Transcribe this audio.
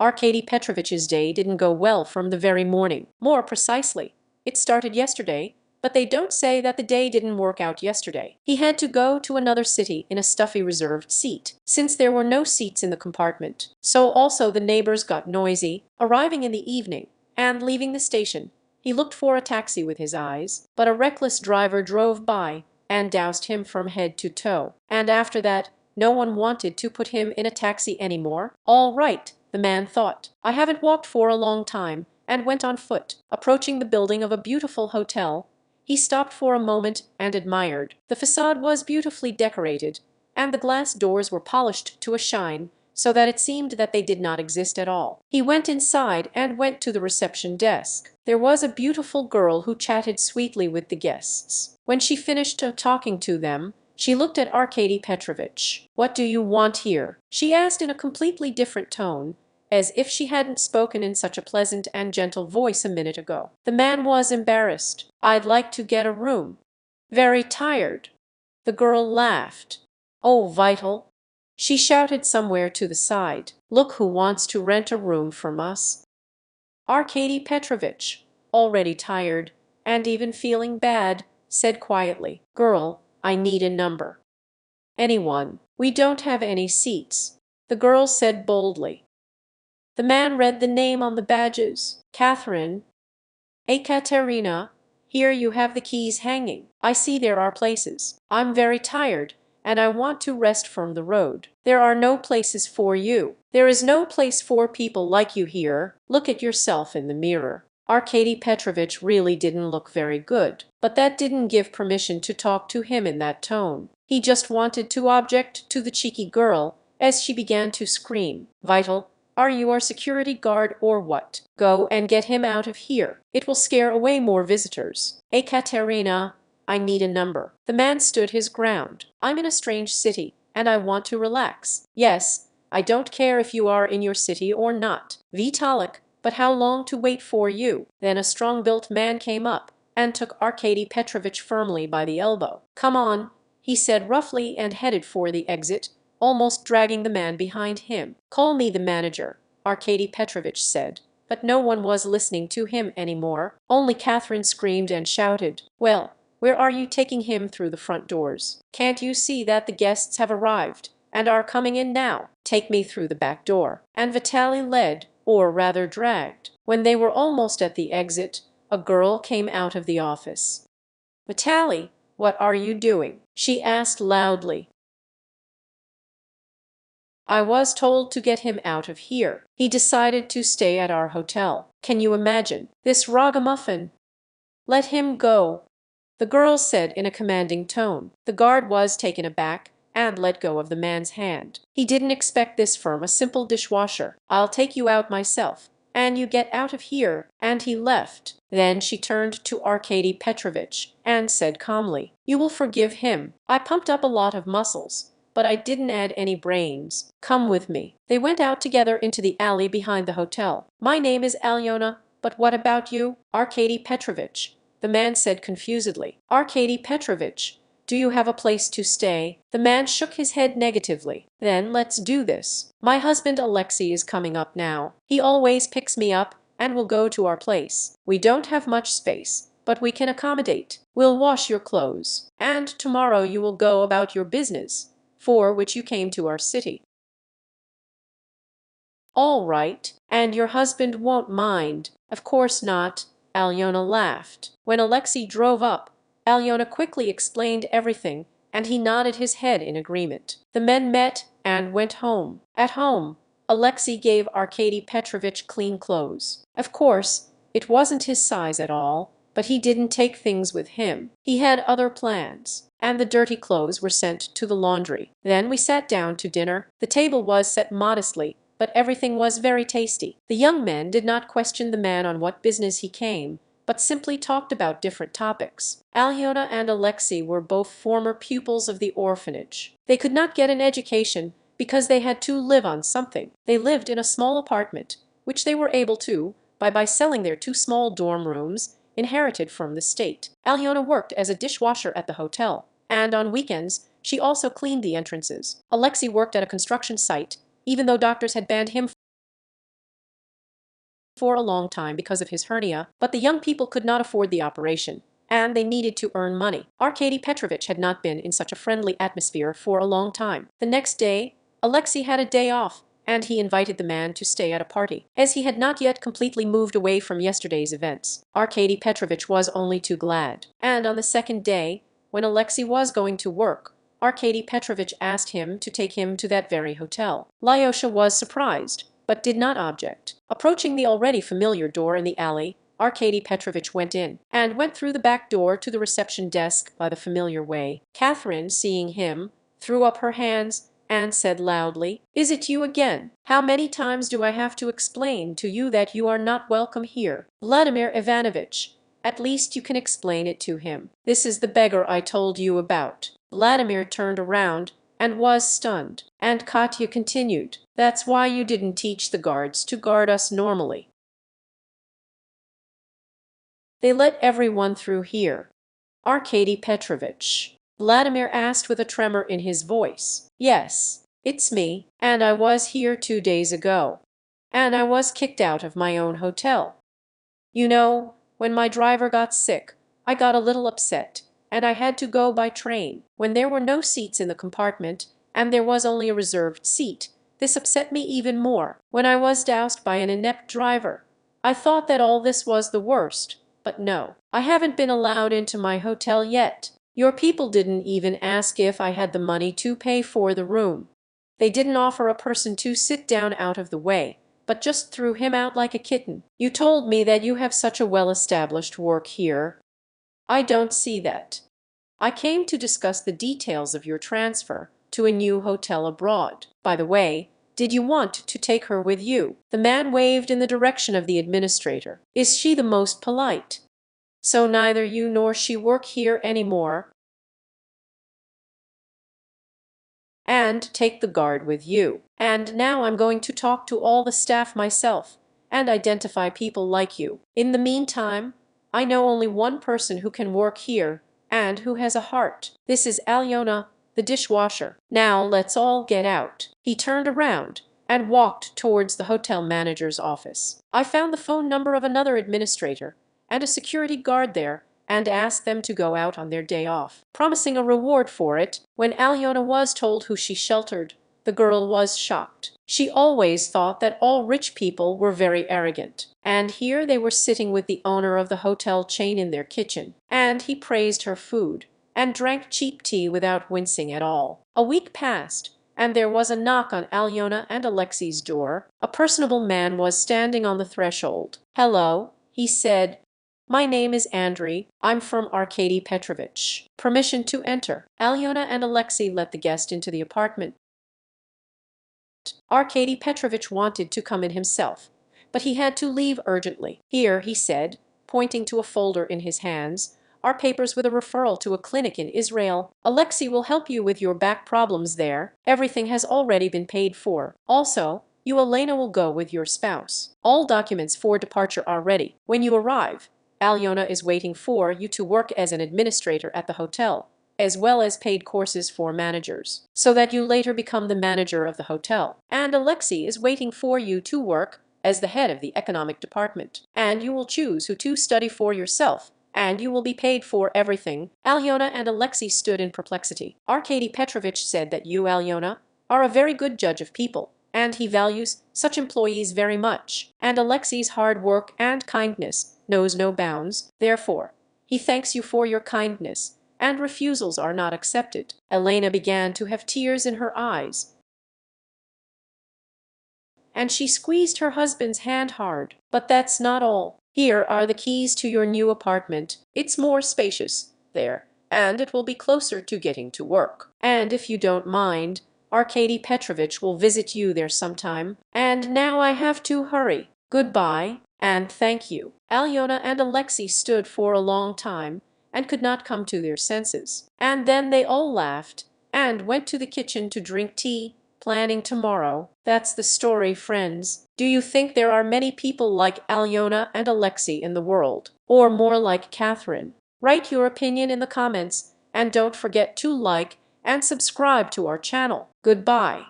Arkady Petrovich's day didn't go well from the very morning. More precisely, it started yesterday, but they don't say that the day didn't work out yesterday. He had to go to another city in a stuffy reserved seat, since there were no seats in the compartment. So also the neighbors got noisy, arriving in the evening, and leaving the station. He looked for a taxi with his eyes, but a reckless driver drove by and doused him from head to toe. And after that, no one wanted to put him in a taxi anymore. All right, the man thought. I haven't walked for a long time, and went on foot. Approaching the building of a beautiful hotel, he stopped for a moment and admired. The facade was beautifully decorated, and the glass doors were polished to a shine, so that it seemed that they did not exist at all. He went inside and went to the reception desk. There was a beautiful girl who chatted sweetly with the guests. When she finished talking to them, she looked at Arkady Petrovich. "What do you want here?" she asked in a completely different tone, as if she hadn't spoken in such a pleasant and gentle voice a minute ago. The man was embarrassed. "I'd like to get a room." "Very tired?" The girl laughed. "Oh, Vital!" she shouted somewhere to the side. "Look who wants to rent a room from us." Arkady Petrovich, already tired, and even feeling bad, said quietly, "Girl, I need a number." "Anyone. We don't have any seats," the girl said boldly. The man read the name on the badges. "Catherine, Ekaterina, here you have the keys hanging. I see there are places. I'm very tired, and I want to rest from the road. There are no places for you. There is no place for people like you here. Look at yourself in the mirror." Arkady Petrovich really didn't look very good, but that didn't give permission to talk to him in that tone. He just wanted to object to the cheeky girl as she began to scream. "Vital, are you our security guard or what? Go and get him out of here. It will scare away more visitors." "Ekaterina, I need a number." The man stood his ground. "I'm in a strange city, and I want to relax. Yes, I don't care if you are in your city or not, Vitalik, but how long to wait for you?" Then a strong-built man came up and took Arkady Petrovich firmly by the elbow. "Come on," he said roughly, and headed for the exit, almost dragging the man behind him. "Call me the manager," Arkady Petrovich said, but no one was listening to him anymore. Only Catherine screamed and shouted, "Well, where are you taking him through the front doors? Can't you see that the guests have arrived and are coming in now? Take me through the back door." And Vitaly led, or rather dragged. When they were almost at the exit, a girl came out of the office. "Vitaly, what are you doing?" she asked loudly. "I was told to get him out of here. He decided to stay at our hotel. Can you imagine? This ragamuffin." "Let him go," the girl said in a commanding tone. The guard was taken aback and let go of the man's hand. He didn't expect this from a simple dishwasher. "I'll take you out myself, and you get out of here," and he left. Then she turned to Arkady Petrovich and said calmly, "You will forgive him. I pumped up a lot of muscles, but I didn't add any brains. Come with me." They went out together into the alley behind the hotel. "My name is Alyona, but what about you?" "Arkady Petrovich," the man said confusedly. "Arkady Petrovich, do you have a place to stay?" The man shook his head negatively. "Then let's do this. My husband Alexei is coming up now. He always picks me up and will go to our place. We don't have much space, but we can accommodate. We'll wash your clothes, and tomorrow you will go about your business, for which you came to our city." "All right, and your husband won't mind?" "Of course not," Alyona laughed. When Alexei drove up, Alyona quickly explained everything, and he nodded his head in agreement. The men met and went home. At home, Alexei gave Arkady Petrovich clean clothes. Of course, it wasn't his size at all, but he didn't take things with him. He had other plans, and the dirty clothes were sent to the laundry. Then we sat down to dinner. The table was set modestly, but everything was very tasty. The young men did not question the man on what business he came, but simply talked about different topics. Alyona and Alexei were both former pupils of the orphanage. They could not get an education because they had to live on something. They lived in a small apartment, which they were able to buy by selling their two small dorm rooms inherited from the state. Alyona worked as a dishwasher at the hotel, and on weekends she also cleaned the entrances. Alexei worked at a construction site, even though doctors had banned him for a long time because of his hernia, but the young people could not afford the operation, and they needed to earn money. Arkady Petrovich had not been in such a friendly atmosphere for a long time. The next day, Alexei had a day off, and he invited the man to stay at a party. As he had not yet completely moved away from yesterday's events, Arkady Petrovich was only too glad. And on the second day, when Alexei was going to work, Arkady Petrovich asked him to take him to that very hotel. Lyosha was surprised, but did not object. Approaching the already familiar door in the alley, Arkady Petrovich went in, and went through the back door to the reception desk by the familiar way. Catherine, seeing him, threw up her hands and said loudly, "Is it you again? How many times do I have to explain to you that you are not welcome here? Vladimir Ivanovich, at least you can explain it to him. This is the beggar I told you about." Vladimir turned around and was stunned, and Katya continued, "That's why you didn't teach the guards to guard us normally. They let everyone through here." "Arkady Petrovich?" Vladimir asked with a tremor in his voice. "Yes, it's me, and I was here 2 days ago. And I was kicked out of my own hotel. You know, when my driver got sick, I got a little upset, and I had to go by train. When there were no seats in the compartment, and there was only a reserved seat, this upset me even more. When I was doused by an inept driver, I thought that all this was the worst. But no, I haven't been allowed into my hotel yet. Your people didn't even ask if I had the money to pay for the room. They didn't offer a person to sit down out of the way, but just threw him out like a kitten. You told me that you have such a well-established work here. I don't see that. I came to discuss the details of your transfer to a new hotel abroad. By the way, did you want to take her with you?" The man waved in the direction of the administrator. "Is she the most polite? So neither you nor she work here anymore? And take the guard with you. And now I'm going to talk to all the staff myself and identify people like you. In the meantime, I know only one person who can work here and who has a heart. This is Alyona, the dishwasher. Now let's all get out." He turned around and walked towards the hotel manager's office. "I found the phone number of another administrator and a security guard there, and asked them to go out on their day off, promising a reward for it." When Alyona was told who she sheltered, the girl was shocked. She always thought that all rich people were very arrogant, and here they were sitting with the owner of the hotel chain in their kitchen, and he praised her food and drank cheap tea without wincing at all. A week passed, and there was a knock on Alyona and Alexei's door. A personable man was standing on the threshold. "Hello," he said. "My name is Andrei. I'm from Arkady Petrovich. Permission to enter." Alyona and Alexei let the guest into the apartment. Arkady Petrovich wanted to come in himself, but he had to leave urgently. "Here," he said, pointing to a folder in his hands, "are papers with a referral to a clinic in Israel. Alexei will help you with your back problems there. Everything has already been paid for. Also, you, Elena, will go with your spouse. All documents for departure are ready. When you arrive, Alyona is waiting for you to work as an administrator at the hotel, as well as paid courses for managers, so that you later become the manager of the hotel. And Alexei is waiting for you to work as the head of the economic department. And you will choose who to study for yourself, and you will be paid for everything." Alyona and Alexei stood in perplexity. Arkady Petrovich said that you, Alyona, are a very good judge of people, and he values such employees very much. And Alexei's hard work and kindness knows no bounds. Therefore, he thanks you for your kindness, and refusals are not accepted. Elena began to have tears in her eyes, and she squeezed her husband's hand hard. "But that's not all. Here are the keys to your new apartment. It's more spacious there, and it will be closer to getting to work. And if you don't mind, Arkady Petrovich will visit you there sometime. And now I have to hurry. Goodbye, and thank you." Alyona and Alexei stood for a long time and could not come to their senses. And then they all laughed and went to the kitchen to drink tea, planning tomorrow. That's the story, friends. Do you think there are many people like Alyona and Alexei in the world, or more like Catherine? Write your opinion in the comments, and don't forget to like and subscribe to our channel. Goodbye.